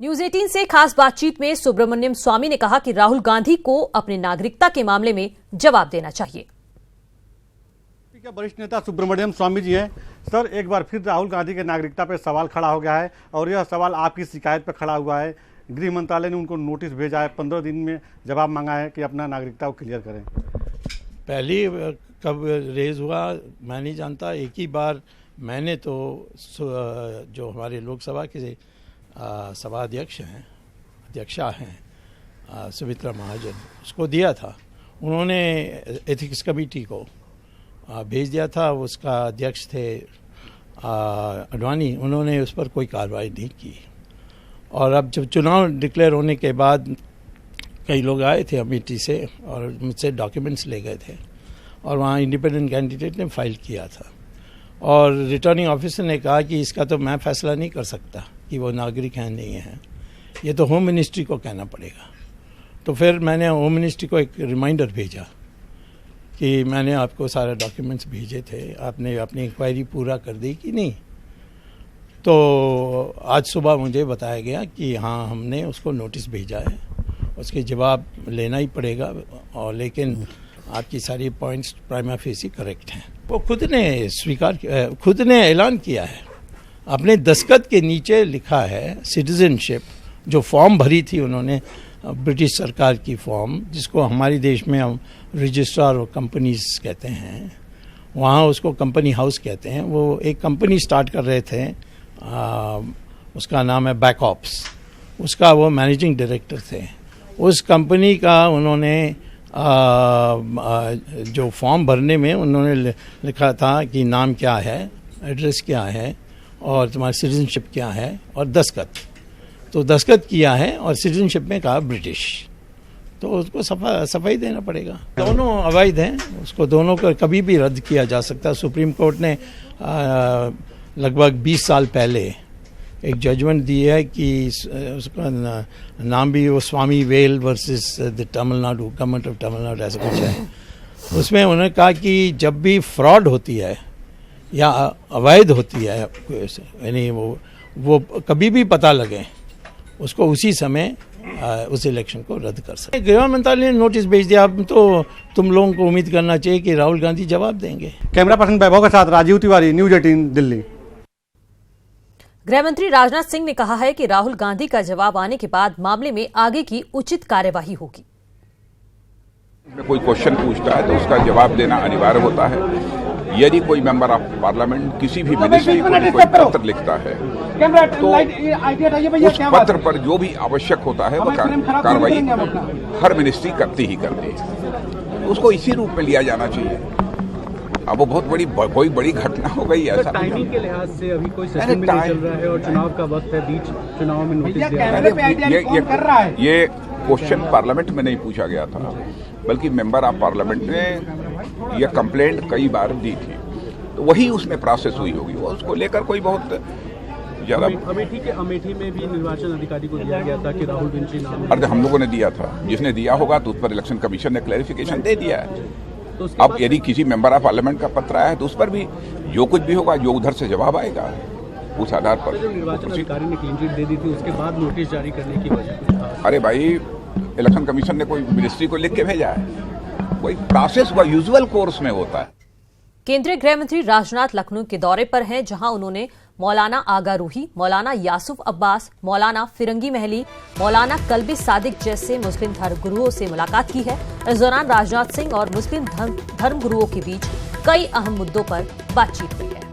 News 18 से खास बातचीत में सुब्रमण्यम स्वामी ने कहा कि राहुल गांधी को अपने नागरिकता के मामले में जवाब देना चाहिए। वरिष्ठ नेता सुब्रमण्यम स्वामी जी हैं। सर, एक बार फिर राहुल गांधी के नागरिकता पर सवाल खड़ा हो गया है और यह सवाल आपकी शिकायत पर खड़ा हुआ है। गृह मंत्रालय ने उनको नोटिस भेजा है, 15 दिन में जवाब मांगा है कि अपना नागरिकता को क्लियर करें। पहली कब रेज हुआ मैं नहीं जानता। एक ही बार मैंने तो जो हमारे लोकसभा के सभा अध्यक्षा हैं सुमित्रा महाजन, उसको दिया था। उन्होंने एथिक्स कमेटी को भेज दिया था। उसका अध्यक्ष थे अडवाणी, उन्होंने उस पर कोई कार्रवाई नहीं की। और अब जब चुनाव डिक्लेयर होने के बाद कई लोग आए थे अमेठी से और मुझसे डॉक्यूमेंट्स ले गए थे और वहाँ इंडिपेंडेंट कैंडिडेट ने फाइल किया था और रिटर्निंग ऑफिसर ने कहा कि इसका तो मैं फैसला नहीं कर सकता कि वो नागरिक हैं नहीं हैं, ये तो होम मिनिस्ट्री को कहना पड़ेगा। तो फिर मैंने होम मिनिस्ट्री को एक रिमाइंडर भेजा कि मैंने आपको सारे डॉक्यूमेंट्स भेजे थे, आपने अपनी इंक्वायरी पूरा कर दी कि नहीं। तो आज सुबह मुझे बताया गया कि हाँ, हमने उसको नोटिस भेजा है, उसके जवाब लेना ही पड़ेगा। और लेकिन आपकी सारी पॉइंट्स प्राइमा फेसी करेक्ट हैं। वो खुद ने ऐलान किया है, अपने दस्तखत के नीचे लिखा है सिटीजनशिप, जो फॉर्म भरी थी उन्होंने ब्रिटिश सरकार की फॉर्म, जिसको हमारे देश में हम रजिस्ट्रार और कंपनीज कहते हैं, वहाँ उसको कंपनी हाउस कहते हैं। वो एक कंपनी स्टार्ट कर रहे थे, उसका नाम है बैकऑप्स, उसका वो मैनेजिंग डायरेक्टर थे। उस कंपनी का उन्होंने जो फॉर्म भरने में उन्होंने लिखा था कि नाम क्या है, एड्रेस क्या है और तुम्हारी सिटीजनशिप क्या है और दस्तखत। तो दस्तखत किया है और सिटीजनशिप में कहा ब्रिटिश, तो उसको सफाई देना पड़ेगा। दोनों अवैध हैं, उसको दोनों को कभी भी रद्द किया जा सकता है। सुप्रीम कोर्ट ने लगभग 20 साल पहले एक जजमेंट दी है कि उसका नाम भी वो Swami Vel versus the Tamil Nadu, government of Tamil Nadu ऐसा कुछ है। उसमें उन्होंने कहा कि जब भी फ्रॉड होती है या अवैध होती है, यानी वो कभी भी पता लगे, उसको उसी समय उस इलेक्शन को रद्द कर सकते। गृह मंत्रालय ने नोटिस भेज दिया। अब तो तुम लोगों को उम्मीद करना चाहिए कि राहुल गांधी जवाब देंगे। कैमरा पर्सन वैभव के साथ राजीव तिवारी, न्यूज 18 दिल्ली। गृह मंत्री राजनाथ सिंह ने कहा है कि राहुल गांधी का जवाब आने के बाद मामले में आगे की उचित कार्यवाही होगी। कोई क्वेश्चन पूछता है तो उसका जवाब देना अनिवार्य होता है। यदि कोई मेंबर ऑफ पार्लियामेंट किसी भी मिनिस्ट्री को कोई पत्र लिखता है तो उस पत्र पर जो भी आवश्यक होता है वो कार्रवाई हर मिनिस्ट्री करती ही करती है। उसको इसी रूप में लिया जाना चाहिए। अब वो बहुत कोई बड़ी घटना हो गई ऐसा टाइमिंग के लिहाज से अभी कोई सेशन भी नहीं चल रहा है और चुनाव का वक्त है, बीच चुनाव में नोटिस दिया है। ये क्वेश्चन पार्लियामेंट में नहीं पूछा गया था, बल्कि मेंबर ऑफ पार्लियामेंट ने यह कंप्लेंट कई बार दी थी, तो वही उसमें प्रोसेस हुई होगी। वो उसको लेकर कोई बहुत ज्यादा अमेठी में भी निर्वाचन अधिकारी को दिया गया था कि राहुल विंची नाम। अरे हम लोगों ने दिया था, जिसने दिया होगा तो उस पर इलेक्शन कमीशन ने क्लैरिफिकेशन दे दिया है। तो अब यदि किसी मेंबर ऑफ पार्लियामेंट का पत्र आया है तो उस पर भी जो कुछ भी होगा, जो उधर से जवाब आएगा, उस आधार पर। जो निर्वाचन अधिकारी ने क्लीन चिट दे दी थी, उसके बाद नोटिस जारी करने की वजह? अरे भाई, इलेक्शन कमीशन ने कोई मिनिस्ट्री को लिख के भेजा है, कोई प्रोसेस हुआ, यूजुअल कोर्स में होता है। केंद्रीय गृह मंत्री राजनाथ लखनऊ के दौरे पर हैं, जहां उन्होंने मौलाना आगा रूही, मौलाना यासुफ अब्बास, मौलाना फिरंगी महली, मौलाना कल्बी सादिक जैसे मुस्लिम धर्मगुरुओं से मुलाकात की है। इस दौरान राजनाथ सिंह और मुस्लिम धर्मगुरुओं के बीच कई अहम मुद्दों पर बातचीत हुई है।